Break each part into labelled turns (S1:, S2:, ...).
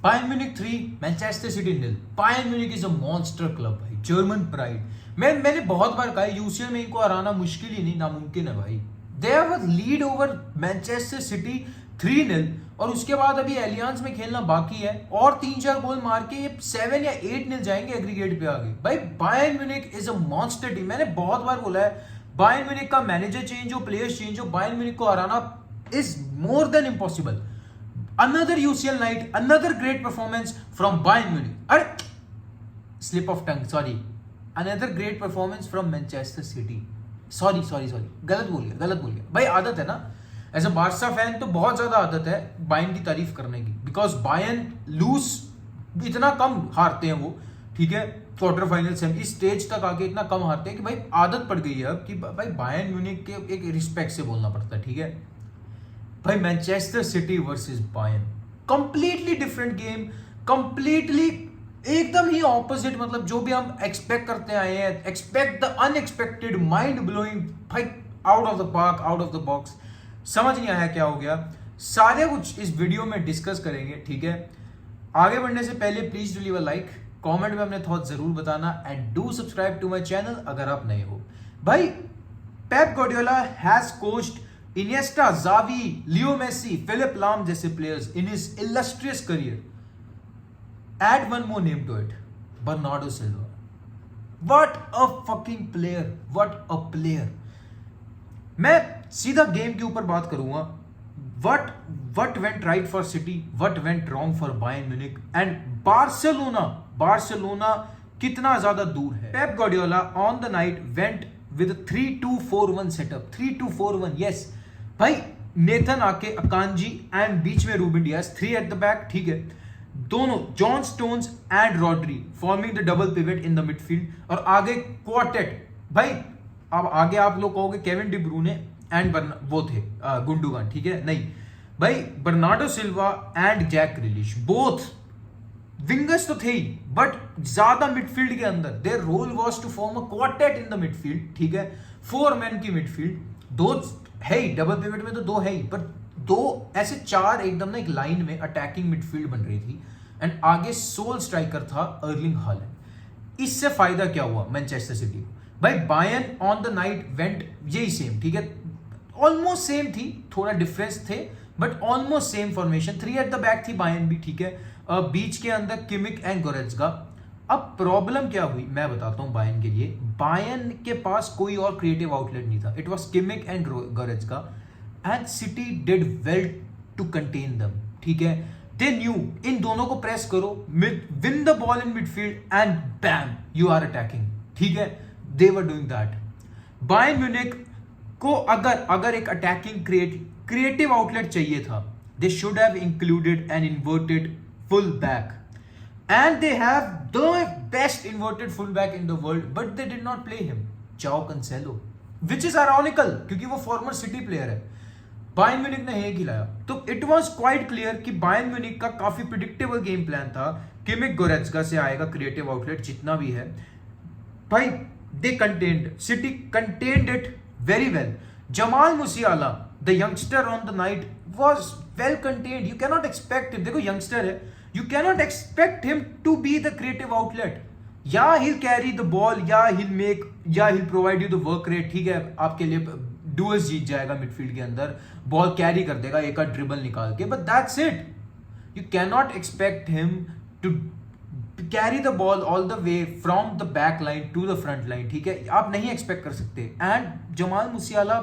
S1: Bayern Munich 3 Manchester city 0। Bayern Munich is a monster club भाई, German pride. मैंने बहुत बार कहा यूसीएल में इनको हराना मुश्किल ही नहीं, नामुमकिन है भाई। They have a lead over Manchester city 3-0, और उसके बाद अभी एलियांस में खेलना बाकी है, और 3-4 गोल मार के ये 7 या 8-0 जाएंगे एग्रीगेट पे आगे। भाई Bayern Munich is a monster team. मैंने बहुत बार बोला है, बायर्न म्यूनिख का मैनेजर चेंज हो, प्लेयर्स चेंज हो, बायर्न म्यूनिख को हराना is more than impossible. Another UCL night, another great performance from Bayern Munich. अरे slip of tongue, sorry. Another great performance from Manchester City. Sorry. गलत बोल गया भाई। आदत है ना, एज अ बार्सा फैन तो बहुत ज्यादा आदत है बायर्न की तारीफ करने की, बिकॉज बायर्न लूज इतना कम हारते हैं वो, ठीक है, क्वार्टर फाइनल से इस स्टेज तक आके इतना कम हारते हैं कि भाई आदत पड़ गई है अब कि भाई बायर्न म्यूनिख के एक रिस्पेक्ट से बोलना पड़ता है, ठीक है। भाई Manchester city versus Bayern, completely different game, completely एकदम ही ऑपोजिट। मतलब जो भी हम एक्सपेक्ट करते आए हैं, expect the unexpected, mind blowing, भाई out of the park, out of the box. समझ नहीं आया क्या हो गया, सारे कुछ इस वीडियो में डिस्कस करेंगे, ठीक है। आगे बढ़ने से पहले please do leave a like, comment में अपने थॉट जरूर बताना, and do subscribe to my channel अगर आप नए हो। भाई Pep Guardiola has coached Iniesta, Xavi, Leo Messi, Philip Lahm जैसे players in his illustrious career. Add one more name to it, Bernardo Silva. What a fucking player! What a player! मैं सीधा game के ऊपर बात करूंगा. What went right for City? What went wrong for Bayern Munich? And Barcelona कितना ज्यादा दूर है. Pep Guardiola on the night went with a 3-2-4-1 setup. 3-2-4-1, yes. भाई नेथन आके, अकांजी एंड बीच में Ruben Dias, 3 at the back, ठीक है। दोनों John Stones and Rodri forming the double pivot in the midfield, और आगे क्वार्टेट। भाई अब आगे आप लोग कहोगे केविन डी ब्रूने एंड वो थे गुंडोगान, ठीक है, नहीं भाई, Bernardo Silva and Jack Grealish, both wingers तो थे ही, बट ज्यादा मिडफील्ड के अंदर। Their role was to form a quartet in the midfield, ठीक है, 4 मैन की मिडफील्ड। दो है ही, डबल पिवट में तो 2 है ही, पर 2 ऐसे 4 एकदम ना एक लाइन में अटैकिंग मिडफील्ड बन रही थी, एंड आगे सोल स्ट्राइकर था अर्लिंग हालैंड। इससे फायदा क्या हुआ मैनचेस्टर सिटी को? भाई Bayern on the night went यही सेम, ठीक है, ऑलमोस्ट सेम थी, थोड़ा डिफरेंस थे, but almost same formation. 3 at the back थी बायर्न भी, ठीक है, बीच के अंदर किमिक एंड गोरेट्स्का। अब प्रॉब्लम क्या हुई मैं बताता हूं बायर्न के लिए। बायर्न के पास कोई और क्रिएटिव आउटलेट नहीं था, it was Kimmich and Goretzka, and City did well to contain them, ठीक है। दे न्यू इन दोनों को प्रेस करो, win the ball in midfield and bam you are attacking, ठीक है। They were doing that. Bayern Munich को अगर एक अटैकिंग क्रिएटिव आउटलेट चाहिए था, they should have included an inverted full back, and they have the best inverted fullback in the world, but they did not play him, Joao Cancelo, which is ironical क्योंकि वो former City player है। Bayern Munich ने एक ही लाया, तो it was quite clear कि Bayern Munich का काफी प्रिडिक्टेबल गेम प्लान था। किमिक गोरेट्स्का से आएगा क्रिएटिव आउटलेट जितना भी है, भाई they contained, City contained it very well. Jamal Musiala the youngster on the night was well contained, you can not expect him, देखो यंगस्टर है, you cannot expect him to be the creative outlet. Yeah, he'll carry the ball, he'll provide you the work rate, ठीक है, आपके लिए duels जीत जाएगा midfield के अंदर, ball carry कर देगा एक आध ड्रिबल निकाल के, but that's it. You can not expect him to carry the ball all the way from the back line to the front line, ठीक है, आप नहीं एक्सपेक्ट कर सकते। And Jamal Musiala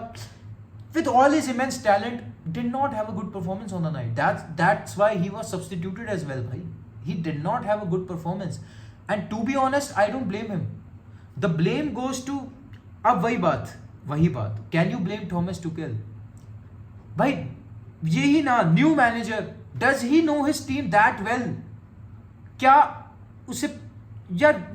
S1: with all his immense talent did not have a good performance on the night. That's why he was substituted as well, bhai. He did not have a good performance, and to be honest I don't blame him. The blame goes to, अब वही बात, can you blame Thomas Tuchel? भाई यही ना, new manager, does he know his team that well? क्या उसे यार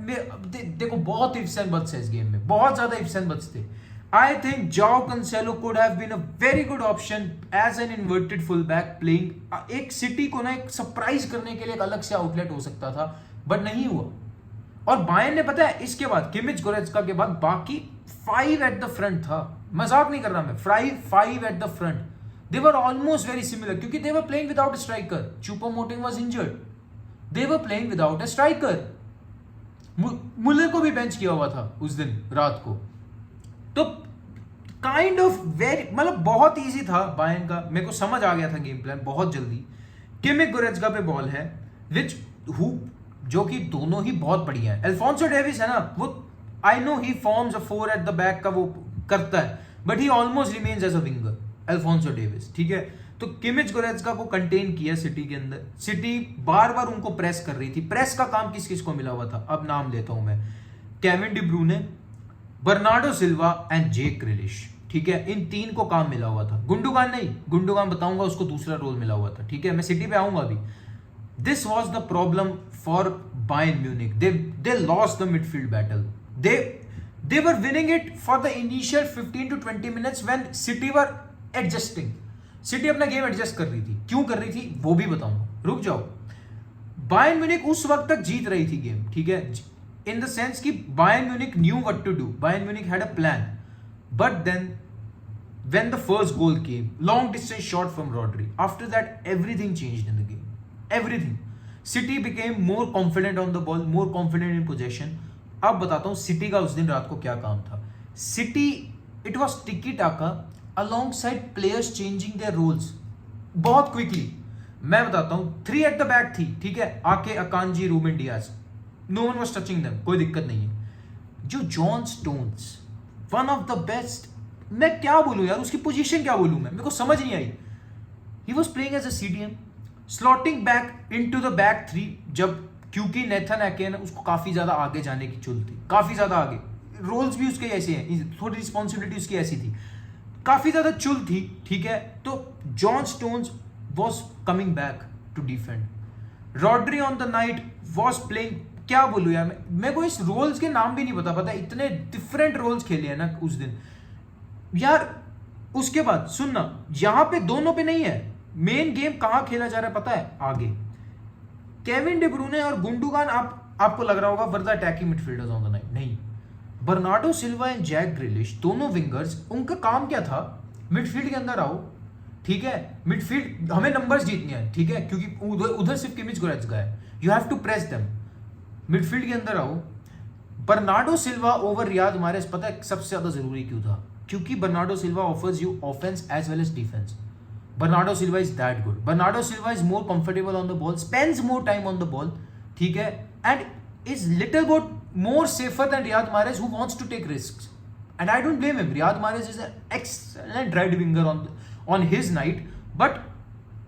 S1: देखो बहुत इफ्स एंड बट्स है इस गेम में, बहुत ज्यादा इफ्स एंड बट्स थे। I think Joao Cancelo could have been a very good option as an inverted fullback playing. एक सिटी को ना एक सरप्राइज करने के लिए एक अलग से आउटलेट हो सकता था, बट नहीं हुआ। और बायर्न ने पता है इसके बाद किमिच गोरेट्स्का के बाद बाकी 5 एट द फ्रंट था, मजाक नहीं कर रहा मैं, 5 at the front, they were almost very similar, क्योंकि they were playing without striker, Choupo Moting was injured, they were playing without a striker. Muller को भी बेंच किया हुआ था उस दिन रात को। तो काइंड ऑफ वेरी, मतलब बहुत इजी था बायर्न का, मेरे को समझ आ गया था गेम प्लान बहुत जल्दी। किमिक गोरेत्स्का पे बॉल है, विच हु जो कि दोनों ही बहुत बढ़िया है। अल्फोंसो डेविस है ना, वो I know he forms a 4 at the back का वो करता है, but he almost remains as a winger Alfonso Davies, ठीक है। तो किमिच गोरेत्स्का को कंटेन किया सिटी के अंदर। सिटी बार बार उनको प्रेस कर रही थी। प्रेस का काम किस किस को मिला हुआ था, अब नाम लेता हूं मैं। Kevin De ब्रूने, Bernardo Silva and जेक ग्रिलिश, ठीक है। इन तीन को काम मिला हुआ था। गुंडोगान नहीं, गुंडोगान बताऊंगा, उसको दूसरा रोल मिला हुआ था, ठीक है। मैं सिटी पे आऊंगा अभी। This was the problem for Bayern Munich. They lost the midfield battle. They were winning it for the initial 15 to 20 minutes when City were adjusting. City अपना गेम एडजस्ट कर रही थी। क्यों कर रही थी वो भी बताऊंगा, रुक जाओ। बायर्न म्यूनिक उस वक्त तक जीत रही थी गेम, ठीक है, इन द सेंस कि Bayern Munich knew what to do, Bayern Munich had a plan. But then when the first goal came, long distance shot from Rodri, after that everything changed in the game, everything. City became more confident on the ball, more confident in possession. अब बताता हूं city का उस दिन रात को क्या काम था। City, it was tiki taka alongside players changing their roles बहुत क्विकली। मैं बताता हूं, 3 एट द बैक थी, ठीक है, Ake Akanji, Ruben Dias, no one was touching them, कोई दिक्कत नहीं है। जो John Stones, one of the best, मैं क्या बोलूं यार, उसकी पोजीशन क्या बोलूं मैं, मेरे को समझ नहीं आई। He was playing as a CDM, slotting back into the back 3, जब क्योंकि नेथन एके ने उसको काफी ज्यादा आगे जाने की चुल थी, काफी ज्यादा आगे, रोल्स भी उसके ऐसे हैं, थोड़ी रिस्पॉन्सिबिलिटी उसकी ऐसी थी, काफी ज्यादा चुल थी, ठीक है। तो John Stones was coming back to defend. Rodri on the night was playing, क्या बोलूं यार, मेरे को इस रोल्स के नाम भी नहीं पता, इतने डिफरेंट रोल्स खेले हैं ना उस दिन यार। उसके बाद सुनना, यहां पे दोनों पे नहीं है, मेन गेम कहां खेला जा रहा है पता है, आगे। केविन डी ब्रूने और गुंडोगान, आपको लग रहा होगा were the attacking midfielders on the night, नहीं। Bernardo Silva and Jack Grealish, दोनों विंगर्स, उनका काम क्या था, मिडफील्ड के अंदर आओ, ठीक है। मिडफील्ड हमें नंबर्स जीतने हैं, ठीक है, क्योंकि उधर सिर्फ किमिच गोरेत्स्का है, you have to press them. Midfield के अंदर आओ। Bernardo Silva over Riyad Mahrez, पता है सबसे ज्यादा जरूरी क्यों था, क्योंकि Bernardo Silva offers you offence as well as defence. Bernardo Silva is that good. Bernardo Silva is more comfortable on the ball, spends more time on the ball, ठीक है, and is little bit more safer than Riyad Mahrez, who wants to take risks. And I don't blame him. Riyad Mahrez is an excellent right winger on his night, but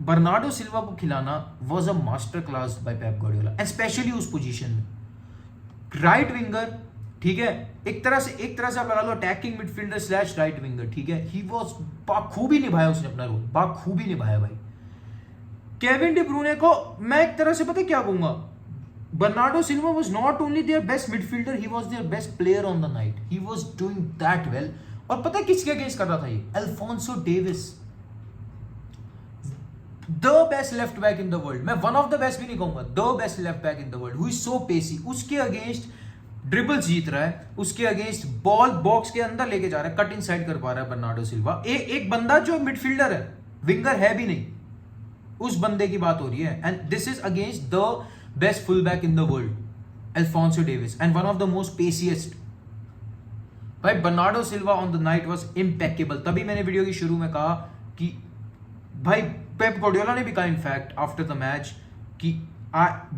S1: Bernardo Silva को खिलाना was a master class by Pep Guardiola, and especially उस position में right winger, ठीक है, एक तरह से आप लगा लो attacking midfielder slash right winger, ठीक है। ही वाज बाखूबी निभाया उसने अपना रोल, बाखूबी निभाया भाई। केविन डी ब्रूने को मैं एक तरह से पता क्या कहूंगा, Bernardo Silva was not only their best midfielder, he was their best player on the night, he was doing that well. और पता है किसके अगेंस्ट कर रहा था ये, Alphonso Davies, the best left back in the world. मैं one of the best भी नहीं कहूंगा, the best left back in the world, who is so pacey. उसके अगेंस्ट ड्रिबल जीत रहा है, उसके अगेंस्ट बॉल बॉक्स के अंदर लेके जा रहा है, कट इन साइड कर पा रहा है बर्नार्डो सिल्वा। एक बंदा जो मिडफील्डर है, विंगर है भी नहीं, उस बंदे की बात हो रही है। And this is against the best full back in the world, Alphonso Davies, and one of the most paciest. भाई Bernardo Silva on the night was impeccable. तभी मैंने वीडियो की शुरू में कहा कि भाई पेप गार्डियोला ने भी कहा इनफैक्ट आफ्टर द मैच कि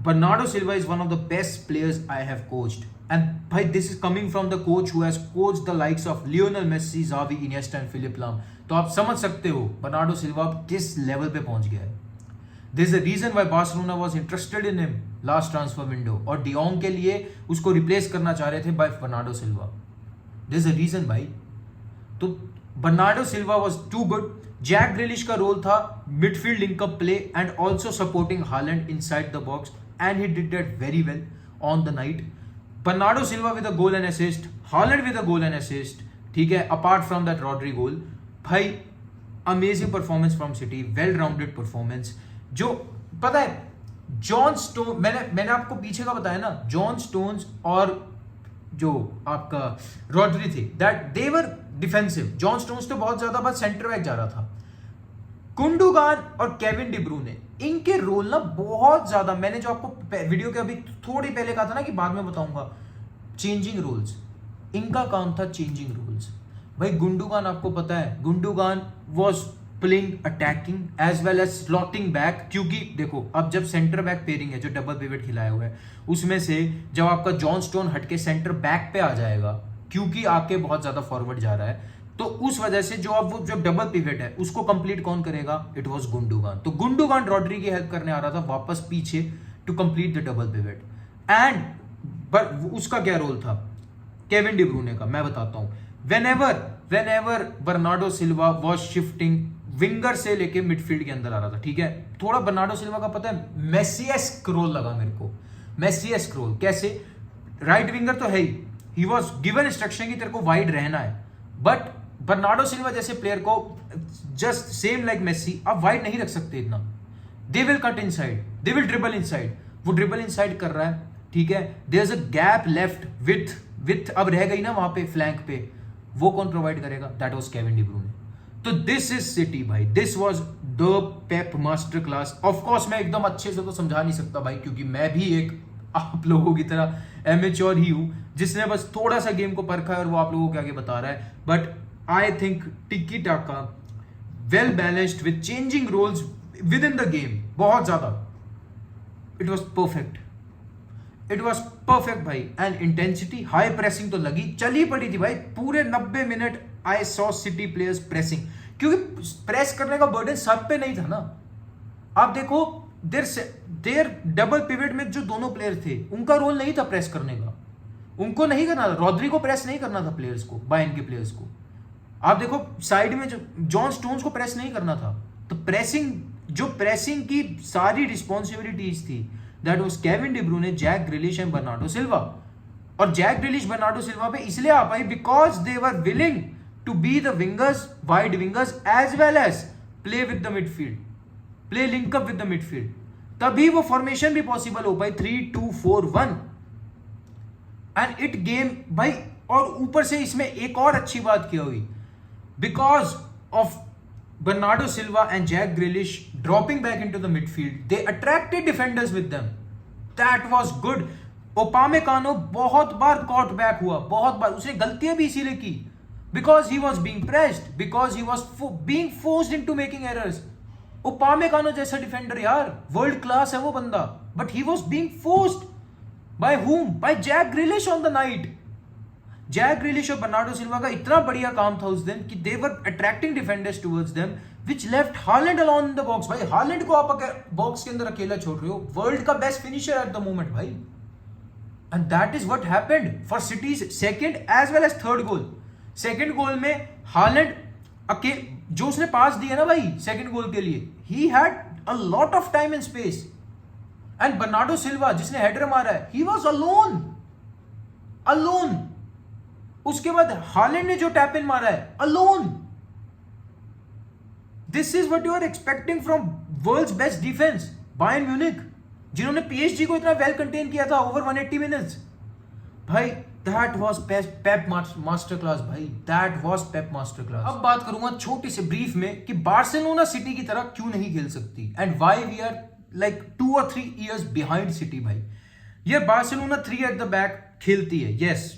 S1: Bernardo Silva is one of the best players I have coached, and bhai this is coming from the coach who has coached the likes of Lionel Messi, Xavi, Iniesta and Philipp Lahm. तो आप समझ सकते हो Bernardo Silva किस level पे पहुंच गया है। There is a reason why Barcelona was interested in him last transfer window, और De Jong के लिए उसको रिप्लेस करना चाह रहे थे by Bernardo Silva. There is a reason भाई। तो Bernardo Silva was too good. Jack Grealish का रोल था midfield link up play and also supporting Haaland inside the box, and he did that very well on the night. Bernardo Silva with a goal and assist, Haaland with a goal and assist, ठीक है, apart from that Rodri goal. भाई amazing performance from City, well rounded performance. जो पता है John stone, मैंने आपको पीछे का बताया ना, जॉन स्टोन्स और जो आपका रॉड्री थे, that they were defensive. John stones तो बहुत ज्यादा बस सेंटर बैक जा रहा था। गुंडोगान और केविन डी ब्रूने इनके रोल ना बहुत ज्यादा, मैंने जो आपको वीडियो के अभी थोड़ी पहले कहा था ना कि बाद में बताऊंगा, चेंजिंग रोल्स, इनका काम था चेंजिंग रोल्स। भाई गुंडोगान आपको पता है, Gundogan was playing attacking as well as slotting back, क्योंकि देखो अब जब सेंटर बैक पेयरिंग है जो डबल पिवट खिलाया हुआ है, उसमें से जब आपका जॉन स्टोन हटके सेंटर बैक पे आ जाएगा क्योंकि आके बहुत ज्यादा फॉरवर्ड जा रहा है, तो उस वजह से जो अब वो जब डबल पिवट है उसको कंप्लीट कौन करेगा, इट वाज गुंडोगान। तो गुंडोगान रॉड्री की हेल्प करने आ रहा था वापस पीछे to complete the double pivot. And उसका क्या रोल था केविन डी ब्रूने का, मैं बताता हूं। Whenever Bernardo Silva was shifting, winger से लेके मिडफील्ड के अंदर आ रहा था, ठीक है, थोड़ा बर्नार्डो सिल्वा का पता है मेसिएस्क रोल लगा मेरे को, मेसिएस्क रोल। कैसे, राइट विंगर तो है ही वॉज गिवन इंस्ट्रक्शन कि तेरे को वाइड रहना है, बट बर्नार्डो सिल्वा जैसे प्लेयर को जस्ट सेम लाइक मेसी आप वाइड नहीं रख सकते इतना, they will cut inside, they will dribble inside, वो ड्रिबल इनसाइड कर रहा है, ठीक है, there is a gap left with अब रह गई ना वहां पे फ्लैंक पे, वो कौन प्रोवाइड करेगा, दैट वाज केविन डी ब्रूने। तो दिस इज सिटी भाई, this was the Pep master class. Of course मैं एकदम अच्छे से तो समझा नहीं सकता भाई, क्योंकि मैं भी एक आप लोगों की तरह एमेच्योर ही हूं जिसने बस थोड़ा सा गेम को परखा है और वो आप लोगों को आगे बता रहा है, but I think tiki taka well balanced with changing roles within the game, बहुत ज्यादा, it was perfect, it was perfect भाई। एंड इंटेंसिटी, हाई प्रेसिंग तो लगी, चली पड़ी थी भाई पूरे 90 minute. I saw City players pressing, क्योंकि प्रेस करने का बर्डन सब पे नहीं था ना। आप देखो देर डबल पिवट में जो दोनों प्लेयर थे उनका रोल नहीं था प्रेस करने का, उनको नहीं करना था, रॉड्री को प्रेस नहीं करना था प्लेयर्स को, बायन के प्लेयर्स को। आप देखो साइड में जो जॉन स्टोन्स को प्रेस नहीं करना था, तो प्रेसिंग की सारी रिस्पॉन्सिबिलिटीज थी, that was Kevin De Bruyne, Jack Grealish and Bernardo Silva. और जैक ग्रिलिश बर्नार्डो सिल्वा पे इसलिए आ पाई because they were willing to be the wingers, wide wingers, as well as play with the midfield, play link up with the midfield, तभी वो formation भी possible हो पाई 3-2-4-1 and it game भाई। और ऊपर से इसमें एक और अच्छी बात क्या हुई, because of Bernardo Silva and Jack Grealish dropping back into the midfield, they attracted defenders with them. That was good. Upamecano बहुत बार caught back हुआ, बहुत बार उसने गलतियां भी इसीलिए की, because he was being pressed, because he was being forced into making errors. Upamecano जैसा defender यार, वर्ल्ड क्लास है वो बंदा, but he was being forced by whom? By Jack Grealish on the night. Jack Grealish और Bernardo सिल्वा का इतना बढ़िया काम था उस दिन कि they were attracting defenders towards them, which left Haaland alone in the box. भाई हालैंड को आप बॉक्स के अंदर अकेला छोड़ रहे हो, वर्ल्ड का best finisher at the moment भाई, and that is what happened for City's second as well as third goal. Second goal में हालैंड जो उसने पास दिया ना भाई सेकंड गोल के लिए, he had a lot of time and space, and Bernardo सिल्वा जिसने हेडर मारा है, ही वाज अलोन। उसके बाद हालैंड ने जो टैप इन मारा है, अलोन। This is what you are expecting from world's best defence, Bayern Munich, जिन्होंने पीएसजी को इतना वेल कंटेन किया था ओवर 180 मिनट्स। भाई that was Pep master class भाई, that was Pep master class. अब बात करूंगा छोटी से ब्रीफ में कि बार्सिलोना सिटी की तरह क्यों नहीं खेल सकती and why we are like 2 or 3 years behind City. भाई ये बार्सिलोना 3 एट द बैक खेलती है, यस।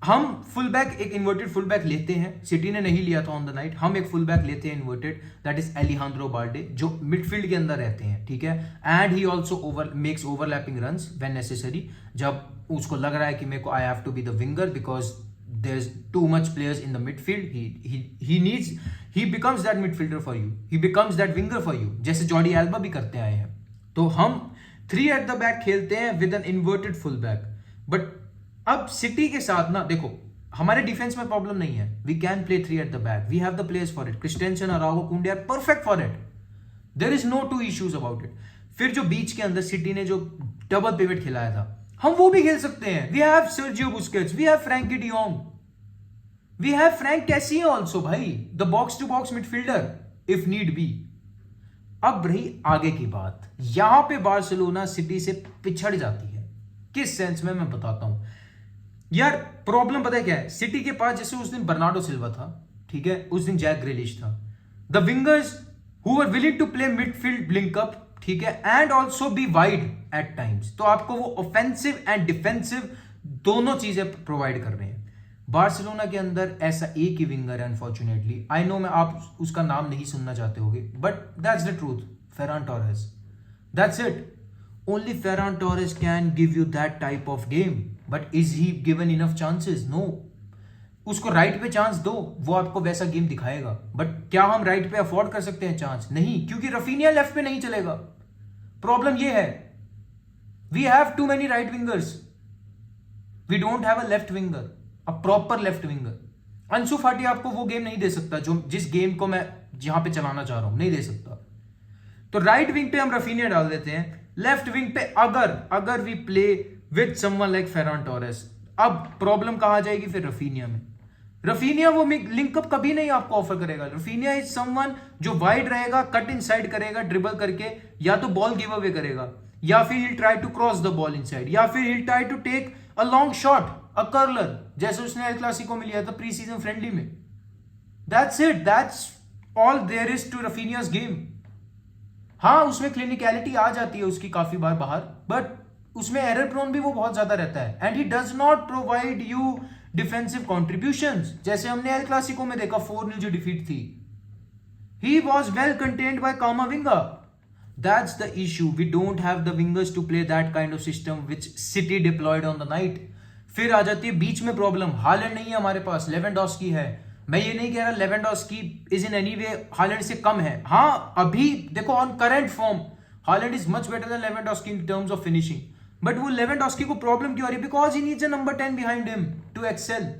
S1: हम फुल बैक, एक इन्वर्टेड फुल बैक लेते हैं, सिटी ने नहीं लिया था ऑन द नाइट, हम एक फुल बैक लेते हैं inverted, that is Alejandro Balde, जो मिडफील्ड के अंदर रहते हैं, ठीक है, and he also makes overlapping runs when necessary, जब उसको लग रहा है कि मेरे को I have to be the winger because there is too much players in the midfield, he becomes that midfielder for you, he becomes that winger for you, जैसे Jordi Alba भी करते आए हैं। तो हम 3 एट द बैक खेलते हैं with N inverted full back. But अब सिटी के साथ ना देखो, हमारे डिफेंस में प्रॉब्लम नहीं है, we can play 3 at the back, we have the players for it, Christensen, Araujo, Kounde are perfect for it, there is no two issues about it. फिर जो बीच के अंदर सिटी ने जो डबल पिवट खिलाया था, हम वो भी खेल सकते हैं, we have Sergio Busquets, we have Frankie de Jong, we have Franck Kessie also भाई, the box to box midfielder if need be. अब रही आगे की बात, यहां पे बार्सिलोना सिटी से पिछड़ जाती है, किस सेंस में मैं बताता हूं यार। प्रॉब्लम पता है क्या है, सिटी के पास जैसे उस दिन बर्नार्डो सिल्वा था, ठीक है, उस दिन जैक ग्रिलिश था, the wingers who were willing to play midfield link up, ठीक है, and also be wide at times. तो आपको वो ऑफेंसिव एंड डिफेंसिव दोनों चीजें प्रोवाइड कर रहे हैं। बार्सिलोना के अंदर ऐसा एक ही विंगर है अनफॉर्चुनेटली, आई नो मैं आप उसका नाम नहीं सुनना चाहते होगे, but that's the truth, Ferran Torres, that's it. Only Ferran Torres can give you that type of game, but is he given enough chances? No. उसको राइट पे चांस दो, वो आपको वैसा गेम दिखाएगा, बट क्या हम राइट पे अफोर्ड कर सकते हैं चांस? नहीं, क्योंकि रफीनिया लेफ्ट पे नहीं चलेगा। प्रॉब्लम ये है, we have too many right wingers, we don't have a left winger, a proper left winger. Ansu Fati आपको वो गेम नहीं दे सकता जो जिस गेम को मैं यहां पे चलाना चाह रहा हूं, नहीं दे सकता। तो राइट विंग पे हम रफीनिया डाल देते हैं, लेफ्ट विंग पे अगर we play with someone like Ferran Torres, अब प्रॉब्लम कहां जाएगी फिर? रफीनिया में। रफीनिया वो लिंकअप कभी नहीं आपको ऑफर करेगा। रफीनिया इज समवन जो वाइड रहेगा, कट इनसाइड करेगा ड्रिबल करके, या तो बॉल गिव अवे करेगा, या फिर he'll try to cross the ball inside, या फिर he'll try to take a long shot, a curler, जैसे उसने एल क्लासिको में लिया था प्री सीजन फ्रेंडली में। That's it, that's all there is to Rafinha's game। हाँ, उसमें क्लिनिकलिटी आ जाती है उसकी काफी बार बाहर, बट उसमें एरर प्रोन भी वो बहुत ज्यादा रहता है, and he does not provide you defensive contributions, जैसे हमने एल क्लासिको में देखा 4-0 जो डिफीट थी। He was well contained by Camavinga. That's the issue. We don't have the wingers to play that kind of system which City deployed on the night. फिर आ जाती है बीच में प्रॉब्लम, हालैंड नहीं है हमारे पास, लेवेंडोस्की है। मैं ये नहीं कह रहा Lewandowski is in any way Haaland से कम है, हाँ अभी देखो on current form Haaland is much better than Lewandowski in terms of finishing, but वो लेवेंडोस्की को प्रॉब्लम क्यों आ रही है? Because he needs a number 10 behind him to excel.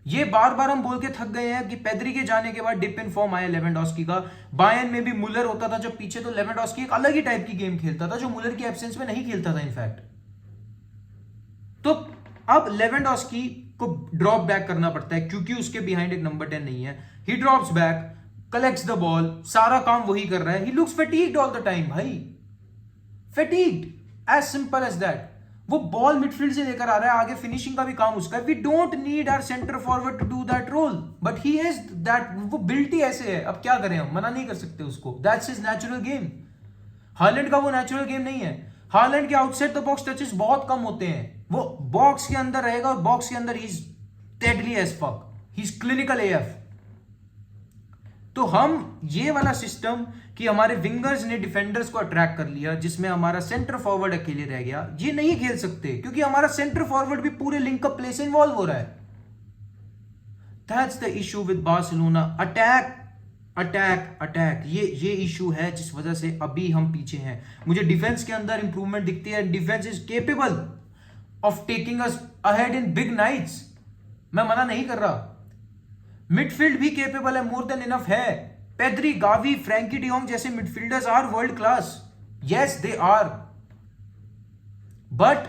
S1: ये बार बार हम बोल के थक गए हैं कि पेद्री के जाने के बाद डिप इन फॉर्म आया लेवेंडोस्की का। बायर्न में भी मुलर होता था जब पीछे, तो लेवेंडोस्की एक अलग ही टाइप की गेम खेलता था जो मुलर की एब्सेंस में नहीं खेलता था इनफैक्ट। तो अब लेवेंडोस्की को ड्रॉप बैक करना पड़ता है क्योंकि उसके बिहाइंड एक नंबर 10 नहीं है। He drops back, collects the ball, सारा काम वही कर रहा है। He looks fatigued all the time भाई, fatigued, as simple as that. वो बॉल मिडफील्ड से लेकर आ रहा है, आगे फिनिशिंग का भी काम उसका है। We don't need our centre forward to do that role, but he is that, वो बिल्ट ही ऐसे है, अब क्या करें हम, मना नहीं कर सकते उसको, that's his natural game. Holland का वो नेचुरल गेम नहीं है। हालैंड के आउटसाइड द बॉक्स टचेस बहुत कम होते हैं, वो बॉक्स के अंदर रहेगा और बॉक्स के अंदर he is deadly as fuck, he is clinical AF. तो हम ये वाला सिस्टम कि हमारे विंगर्स ने डिफेंडर्स को अट्रैक्ट कर लिया, जिसमें हमारा सेंटर फॉरवर्ड अकेले रह गया, ये नहीं खेल सकते क्योंकि हमारा सेंटर फॉरवर्ड भी पूरे लिंकअप प्ले से इन्वॉल्व हो रहा है। That's the issue with Barcelona. Attack attack attack, ये इशू है जिस वजह से अभी हम पीछे हैं। मुझे डिफेंस के अंदर इंप्रूवमेंट दिखती है, defence is capable of taking us ahead in big nights, मैं मना नहीं कर रहा। मिडफील्ड भी केपेबल है, मोर देन इनफ है। पेद्री, गावी, फ्रैंकी डियोंग जैसे midfielders are world class, yes they are, but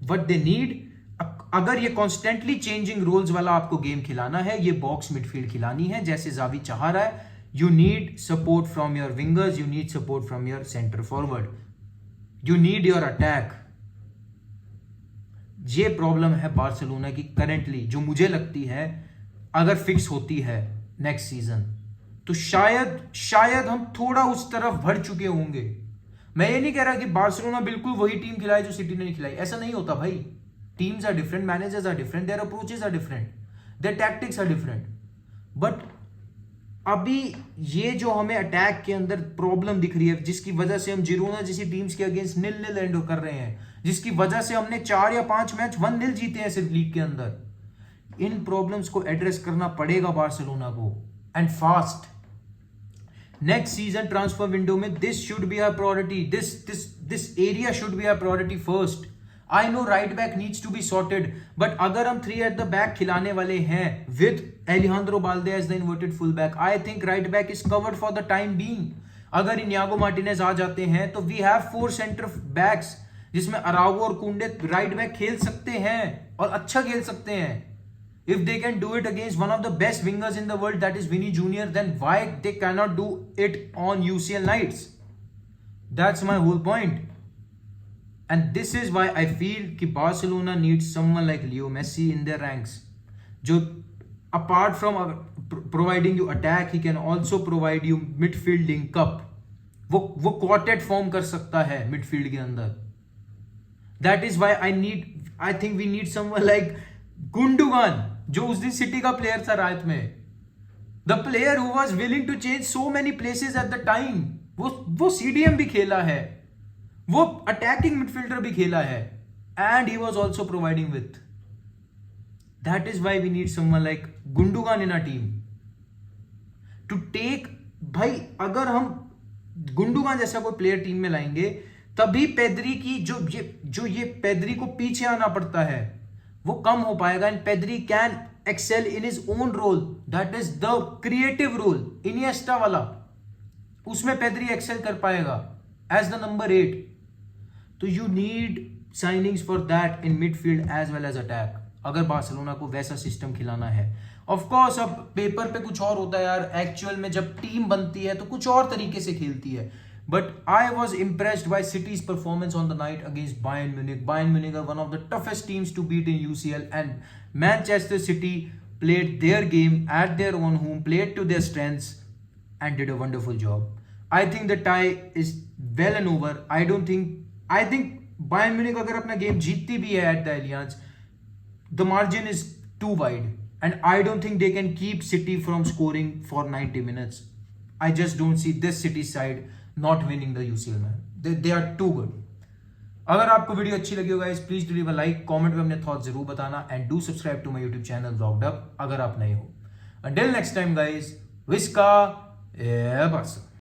S1: what they need, अगर ये कॉन्स्टेंटली चेंजिंग रोल्स वाला आपको गेम खिलाना है, ये बॉक्स मिडफील्ड खिलानी है जैसे जावी चाह रहा है, you need support from your wingers, you need support from your centre forward, you need your attack. ये प्रॉब्लम है बार्सिलोना की करंटली, जो मुझे लगती है अगर फिक्स होती है नेक्स्ट सीजन तो शायद हम थोड़ा उस तरफ बढ़ चुके होंगे। मैं ये नहीं कह रहा कि बार्सिलोना बिल्कुल वही टीम खिलाए जो सिटी ने नहीं खिलाई, ऐसा नहीं होता भाई। Teams are different, managers are different, their approaches are different, their tactics are different, but अभी ये जो हमें अटैक के अंदर प्रॉब्लम दिख रही है, जिसकी वजह से हम जिरोना जैसी टीम्स के अगेंस्ट 0-0 एंड कर रहे हैं, जिसकी वजह से हमने 4 या 5 मैच 1-0 जीते हैं सिर्फ लीग के अंदर, इन प्रॉब्लम्स को एड्रेस करना पड़ेगा बार्सिलोना को, and fast. Next season transfer window में this should be our priority, this area should be our priority first. I know right back needs to be sorted, but अगर हम 3 at the back खिलाने वाले हैं with Alejandro Balde as the inverted full back, I think right back is covered for the time being. अगर Inigo Martinez आ जाते हैं तो we have 4 centre backs, जिसमें अरागो और कुंडे राइट बैक खेल सकते हैं और अच्छा खेल सकते हैं। If they can do it against one of the best wingers in the world, that is Vinny Jr., then why they cannot do it on UCL nights? That's my whole point. And this is why I feel कि Barcelona needs someone like Leo Messi in their ranks, जो apart from providing you attack, he can also provide you midfield link up, वो quartet form कर सकता है midfield के अंदर. That is why I think we need someone like Gundogan, जो उस दिन सिटी का प्लेयर था रात में. The player who was willing to change so many places at the time. वो सीडीएम भी खेला है, वो अटैकिंग मिडफील्डर भी खेला है, and he was also providing with. That is why we need someone like Gundogan in our team to take. भाई अगर हम गुंडोगान जैसा कोई प्लेयर टीम में लाएंगे तभी पेद्री की जो ये पेद्री को पीछे आना पड़ता है वो कम हो पाएगा. And Pedri can excel in his own role, that is the creative role, Iniesta वाला. उसमें पेद्री एक्सेल कर पाएगा एज द नंबर 8. तो you need signings for that in midfield as well as attack, अगर बार्सिलोना को वैसा system खिलाना है. ऑफ कोर्स अब पेपर पे कुछ और होता है यार, एक्चुअल में जब टीम बनती है तो कुछ और तरीके से खेलती है. But I was impressed by City's performance on the night against Bayern Munich. Bayern Munich are one of the toughest teams to beat in UCL, and Manchester City played their game at their own home, played to their strengths, and did a wonderful job. I think the tie is well and over. I think Bayern Munich अगर अपना game जीतती भी है at the Allianz, the margin is too wide, and I don't think they can keep City from scoring for 90 minutes. I just don't see this City side not winning the UCL, man. They are too good. अगर आपको video अच्छी लगी हो guys, please do leave a like, comment में अपने thoughts जरूर बताना, and do subscribe to my YouTube channel Vlogged Up अगर आप नए हो. Until next time guys, Visca बस.